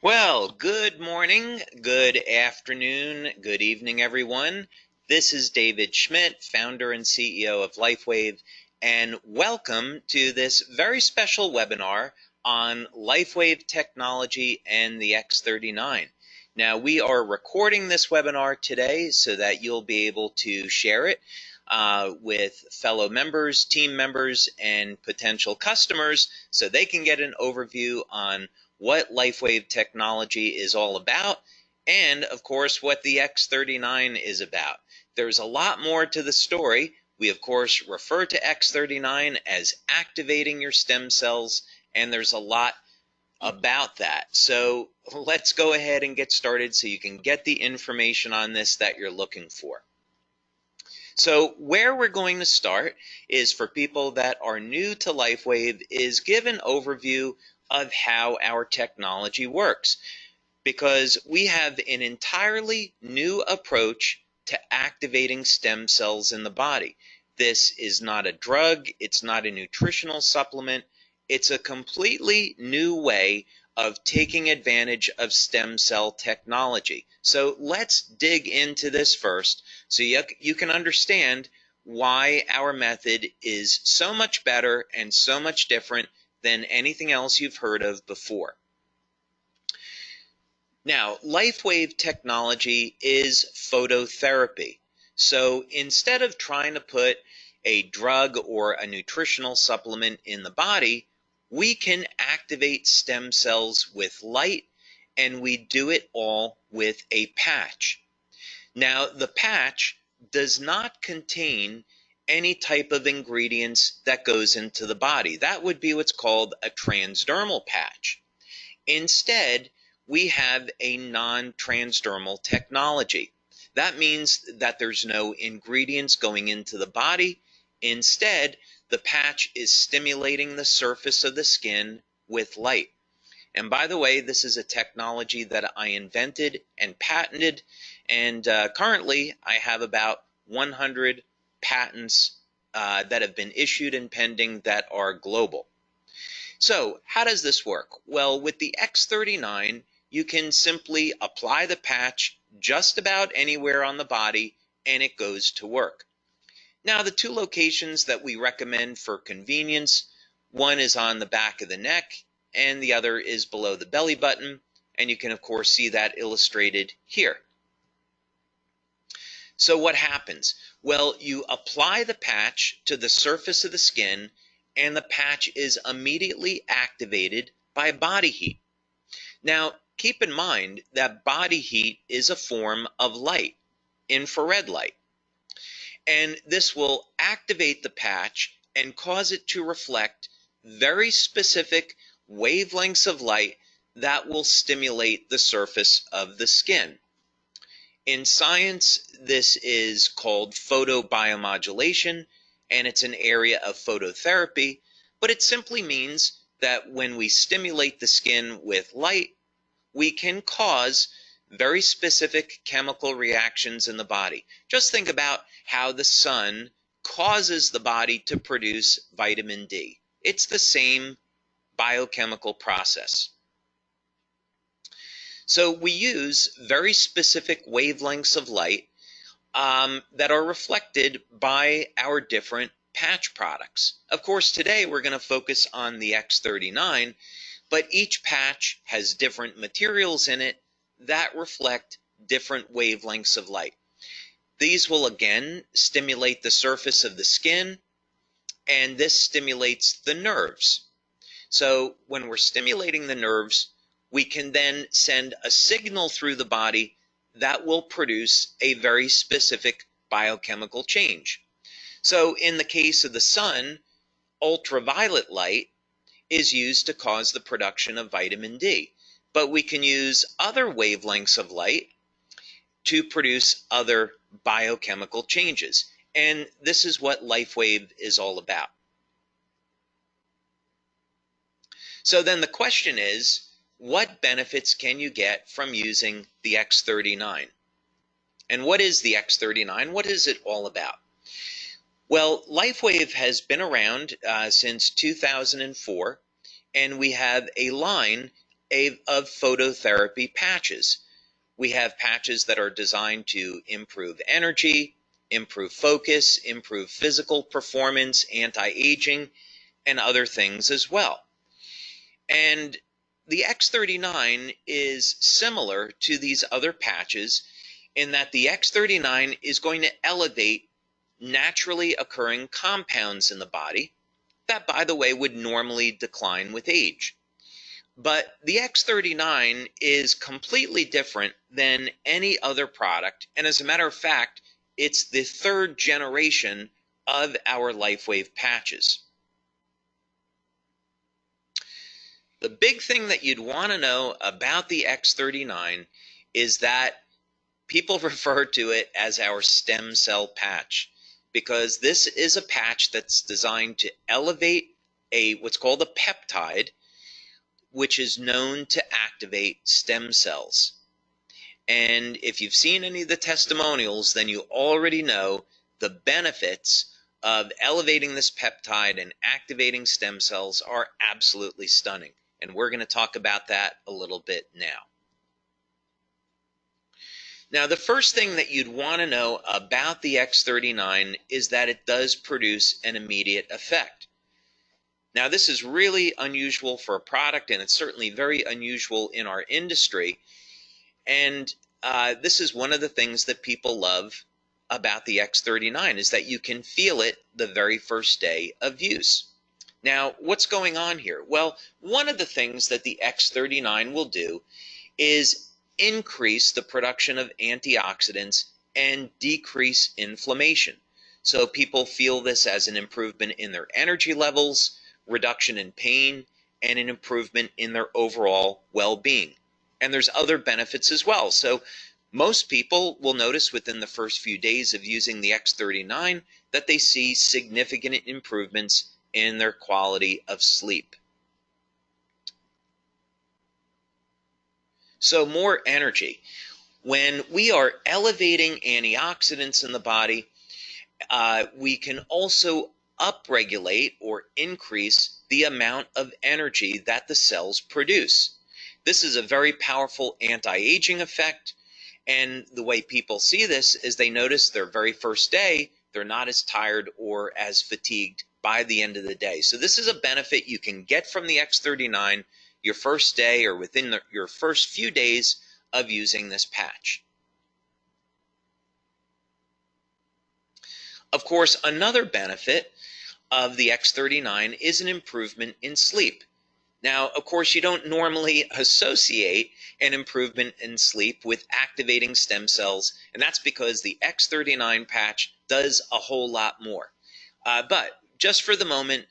Well, good morning, good afternoon, good evening, everyone. This is David Schmidt, founder and CEO of LifeWave, and welcome to this very special webinar on LifeWave technology and the X39. Now, we are recording this webinar today so that you'll be able to share it with fellow members, team members, and potential customers so they can get an overview on what LifeWave technology is all about, and of course what the X39 is about. There's a lot more to the story. We of course refer to X39 as activating your stem cells, and there's a lot about that. So let's go ahead and get started so you can get the information on this that you're looking for. So where we're going to start is for people that are new to LifeWave is give an overview of how our technology works, because we have an entirely new approach to activating stem cells in the body. This is not a drug, it's not a nutritional supplement, it's a completely new way of taking advantage of stem cell technology. So let's dig into this first so you can understand why our method is so much better and so much different than anything else you've heard of before. Now, LifeWave technology is phototherapy. So instead of trying to put a drug or a nutritional supplement in the body, we can activate stem cells with light, and we do it all with a patch. Now, the patch does not contain any type of ingredients that goes into the body. That would be what's called a transdermal patch. Instead, we have a non-transdermal technology. That means that there's no ingredients going into the body. Instead, the patch is stimulating the surface of the skin with light. And by the way, this is a technology that I invented and patented, and currently I have about 100 patents that have been issued and pending that are global. So how does this work? Well, with the X39, you can simply apply the patch just about anywhere on the body and it goes to work. Now, the two locations that we recommend for convenience, one is on the back of the neck and the other is below the belly button, and you can of course see that illustrated here. So what happens? Well, you apply the patch to the surface of the skin and the patch is immediately activated by body heat. Now, keep in mind that body heat is a form of light, infrared light. And this will activate the patch and cause it to reflect very specific wavelengths of light that will stimulate the surface of the skin. In science, this is called photobiomodulation, and it's an area of phototherapy, but it simply means that when we stimulate the skin with light, we can cause very specific chemical reactions in the body. Just think about how the sun causes the body to produce vitamin D. It's the same biochemical process. So we use very specific wavelengths of light that are reflected by our different patch products. Of course, today we're going to focus on the X39, but each patch has different materials in it that reflect different wavelengths of light. These will again stimulate the surface of the skin, and this stimulates the nerves. So when we're stimulating the nerves, we can then send a signal through the body that will produce a very specific biochemical change. So in the case of the sun, ultraviolet light is used to cause the production of vitamin D. But we can use other wavelengths of light to produce other biochemical changes. And this is what LifeWave is all about. So then the question is, what benefits can you get from using the X39? And what is the X39? What is it all about? Well, LifeWave has been around since 2004, and we have a line of phototherapy patches. We have patches that are designed to improve energy, improve focus, improve physical performance, anti-aging, and other things as well. And the X39 is similar to these other patches in that the X39 is going to elevate naturally occurring compounds in the body that, by the way, would normally decline with age. But the X39 is completely different than any other product, and as a matter of fact, it's the third generation of our LifeWave patches. The big thing that you'd want to know about the X39 is that people refer to it as our stem cell patch, because this is a patch that's designed to elevate what's called a peptide, which is known to activate stem cells. And if you've seen any of the testimonials, then you already know the benefits of elevating this peptide and activating stem cells are absolutely stunning. And we're going to talk about that a little bit now. Now, the first thing that you'd want to know about the X39 is that it does produce an immediate effect. Now, this is really unusual for a product, and it's certainly very unusual in our industry. And this is one of the things that people love about the X39 is that you can feel it the very first day of use. Now, what's going on here? Well, one of the things that the X39 will do is increase the production of antioxidants and decrease inflammation. So people feel this as an improvement in their energy levels, reduction in pain, and an improvement in their overall well-being. And there's other benefits as well. So most people will notice within the first few days of using the X39 that they see significant improvements in their quality of sleep. So more energy. When we are elevating antioxidants in the body, we can also upregulate or increase the amount of energy that the cells produce. This is a very powerful anti-aging effect, and the way people see this is they notice their very first day, they're not as tired or as fatigued by the end of the day. So this is a benefit you can get from the X39 your first day or within your first few days of using this patch. Of course, another benefit of the X39 is an improvement in sleep. Now, of course, you don't normally associate an improvement in sleep with activating stem cells, and that's because the X39 patch does a whole lot more. But just for the moment,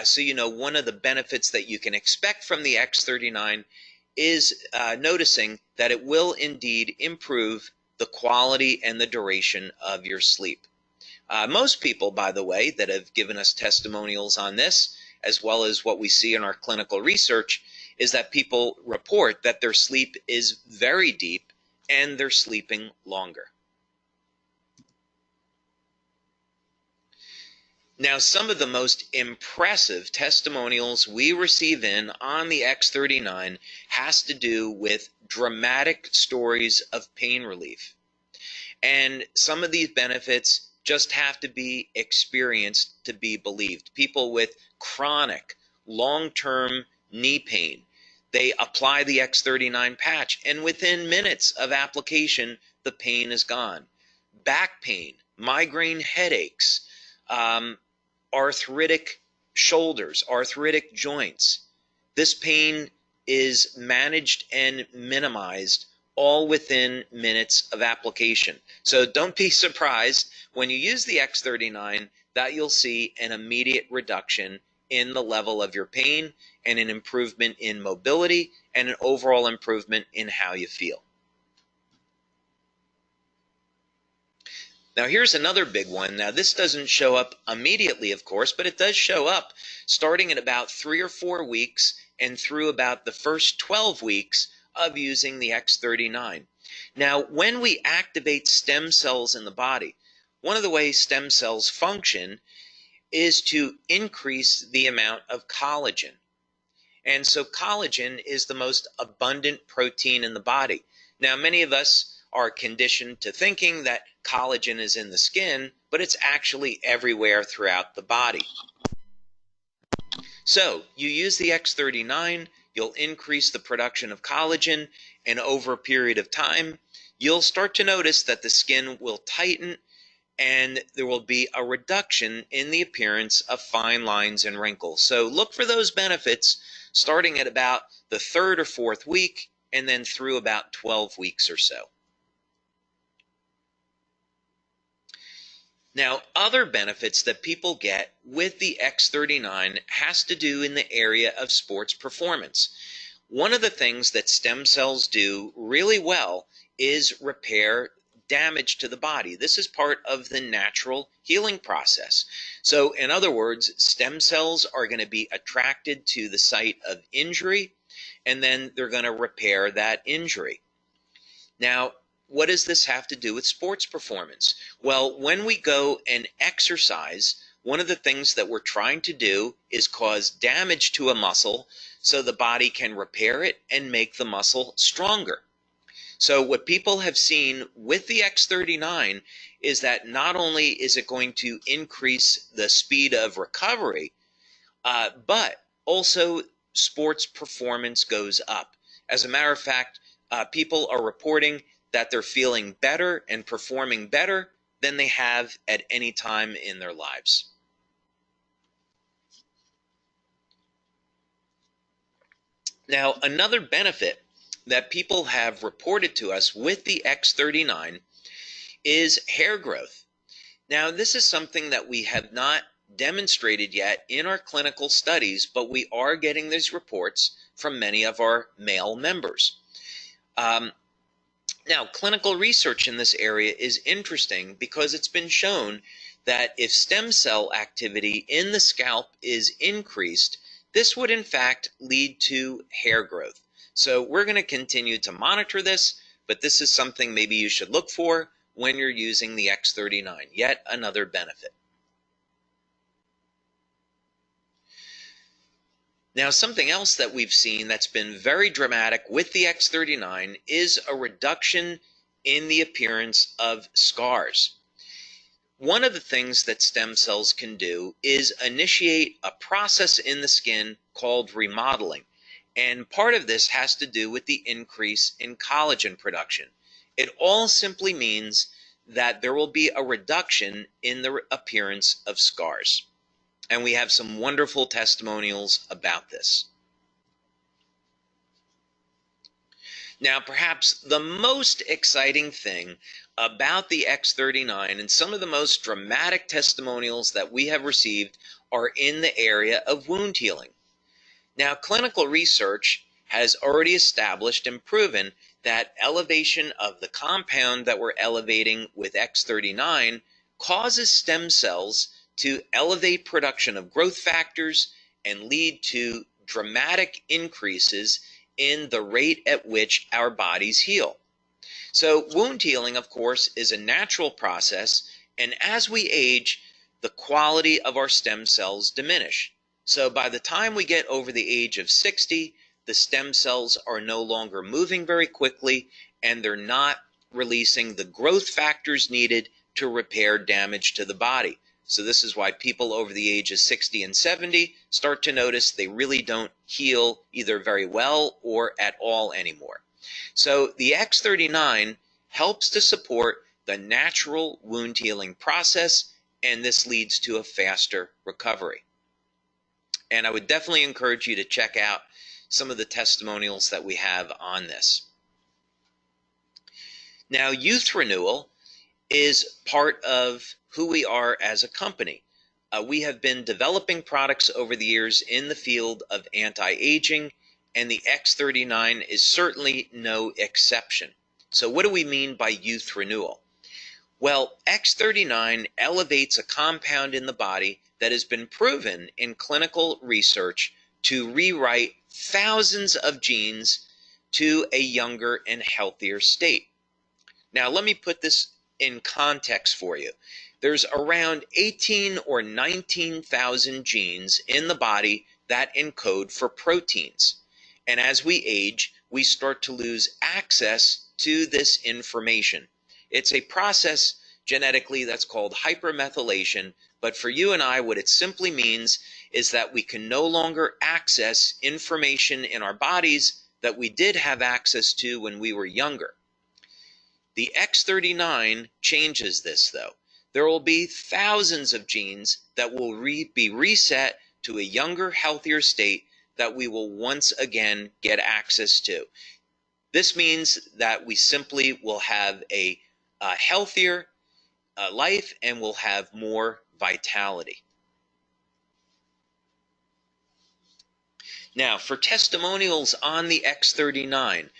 so you know, one of the benefits that you can expect from the X39 is noticing that it will indeed improve the quality and the duration of your sleep. Most people, by the way, that have given us testimonials on this, as well as what we see in our clinical research, is that people report that their sleep is very deep and they're sleeping longer. Now, some of the most impressive testimonials we receive in on the X39 has to do with dramatic stories of pain relief. And some of these benefits just have to be experienced to be believed. People with chronic, long-term knee pain, they apply the X39 patch, and within minutes of application, the pain is gone. Back pain, migraine headaches, arthritic shoulders, arthritic joints. This pain is managed and minimized all within minutes of application. So don't be surprised when you use the X39 that you'll see an immediate reduction in the level of your pain and an improvement in mobility and an overall improvement in how you feel. Now, here's another big one. Now, this doesn't show up immediately, of course, but it does show up starting at about 3 or 4 weeks and through about the first 12 weeks of using the X39. Now, when we activate stem cells in the body, one of the ways stem cells function is to increase the amount of collagen. And so collagen is the most abundant protein in the body. Now, many of us are conditioned to thinking that collagen is in the skin, but it's actually everywhere throughout the body. So you use the X39, you'll increase the production of collagen, and over a period of time, you'll start to notice that the skin will tighten and there will be a reduction in the appearance of fine lines and wrinkles. So look for those benefits starting at about the 3rd or 4th week and then through about 12 weeks or so. Now, other benefits that people get with the X39 has to do in the area of sports performance. One of the things that stem cells do really well is repair damage to the body. This is part of the natural healing process. So, in other words, stem cells are going to be attracted to the site of injury, and then they're going to repair that injury. Now, what does this have to do with sports performance? Well, when we go and exercise, one of the things that we're trying to do is cause damage to a muscle so the body can repair it and make the muscle stronger. So what people have seen with the X39 is that not only is it going to increase the speed of recovery, but also sports performance goes up. As a matter of fact, people are reporting that they're feeling better and performing better than they have at any time in their lives. Now, another benefit that people have reported to us with the X39 is hair growth. Now, this is something that we have not demonstrated yet in our clinical studies, but we are getting these reports from many of our male members. Now, clinical research in this area is interesting because it's been shown that if stem cell activity in the scalp is increased, this would in fact lead to hair growth. So we're going to continue to monitor this, but this is something maybe you should look for when you're using the X39, yet another benefit. Now, something else that we've seen that's been very dramatic with the X39 is a reduction in the appearance of scars. One of the things that stem cells can do is initiate a process in the skin called remodeling. And part of this has to do with the increase in collagen production. It all simply means that there will be a reduction in the appearance of scars. And we have some wonderful testimonials about this. Now, perhaps the most exciting thing about the X39 and some of the most dramatic testimonials that we have received are in the area of wound healing. Now, clinical research has already established and proven that elevation of the compound that we're elevating with X39 causes stem cells to elevate production of growth factors and lead to dramatic increases in the rate at which our bodies heal. So wound healing, of course, is a natural process, and as we age, the quality of our stem cells diminish. So by the time we get over the age of 60, the stem cells are no longer moving very quickly, and they're not releasing the growth factors needed to repair damage to the body. So this is why people over the age of 60 and 70 start to notice they really don't heal either very well or at all anymore. So the X39 helps to support the natural wound healing process, and this leads to a faster recovery. And I would definitely encourage you to check out some of the testimonials that we have on this. Now, youth renewal is part of who we are as a company. We have been developing products over the years in the field of anti-aging, and the X39 is certainly no exception. So what do we mean by youth renewal? Well, X39 elevates a compound in the body that has been proven in clinical research to rewrite thousands of genes to a younger and healthier state. Now, let me put this in context for you. There's around 18 or 19,000 genes in the body that encode for proteins. And as we age, we start to lose access to this information. It's a process genetically that's called hypermethylation, but for you and I, what it simply means is that we can no longer access information in our bodies that we did have access to when we were younger. The X39 changes this, though. There will be thousands of genes that will be reset to a younger, healthier state that we will once again get access to. This means that we simply will have a healthier life and will have more vitality. Now, for testimonials on the X39,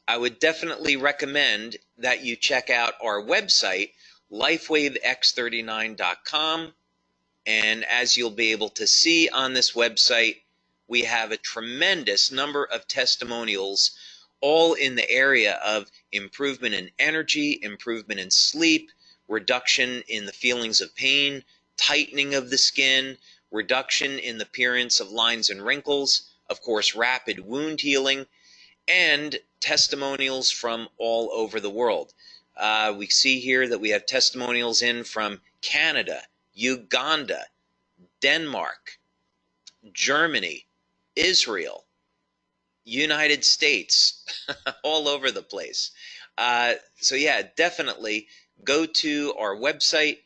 I would definitely recommend that you check out our website, LifeWaveX39.com. And as you'll be able to see on this website, we have a tremendous number of testimonials, all in the area of improvement in energy, improvement in sleep, reduction in the feelings of pain, tightening of the skin, reduction in the appearance of lines and wrinkles, of course, rapid wound healing, and testimonials from all over the world. We see here that we have testimonials in from Canada, Uganda, Denmark, Germany, Israel, United States, all over the place. So yeah, definitely go to our website,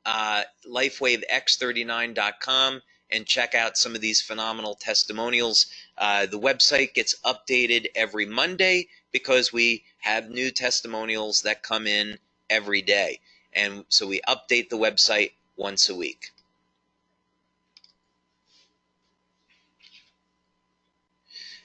LifeWaveX39.com, and check out some of these phenomenal testimonials. The website gets updated every Monday because we have new testimonials that come in every day. And so we update the website once a week.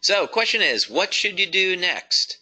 So, question is, what should you do next?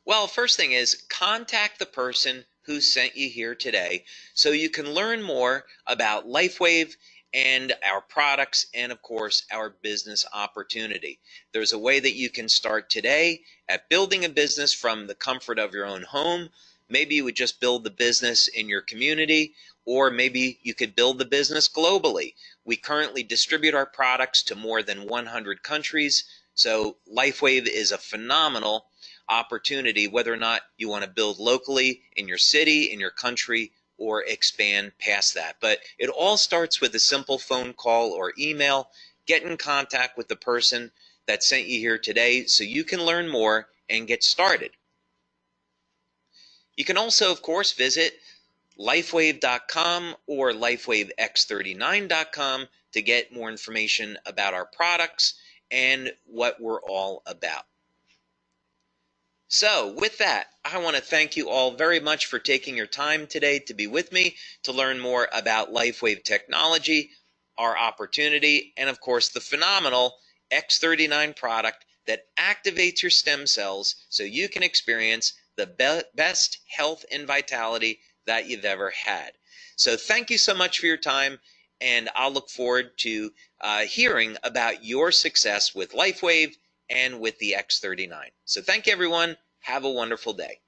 Well, first thing is, contact the person who sent you here today so you can learn more about LifeWave and our products and, of course, our business opportunity. There's a way that you can start today at building a business from the comfort of your own home. Maybe you would just build the business in your community, or maybe you could build the business globally. We currently distribute our products to more than 100 countries, so LifeWave is a phenomenal opportunity, whether or not you want to build locally in your city, in your country, or expand past that. But it all starts with a simple phone call or email. Get in contact with the person that sent you here today so you can learn more and get started. You can also, of course, visit LifeWave.com or LifeWaveX39.com to get more information about our products and what we're all about. So, with that, I want to thank you all very much for taking your time today to be with me to learn more about LifeWave technology, our opportunity, and of course the phenomenal X39 product that activates your stem cells so you can experience the best health and vitality that you've ever had. So thank you so much for your time, and I'll look forward to hearing about your success with LifeWave and with the X39. So thank you, everyone. Have a wonderful day.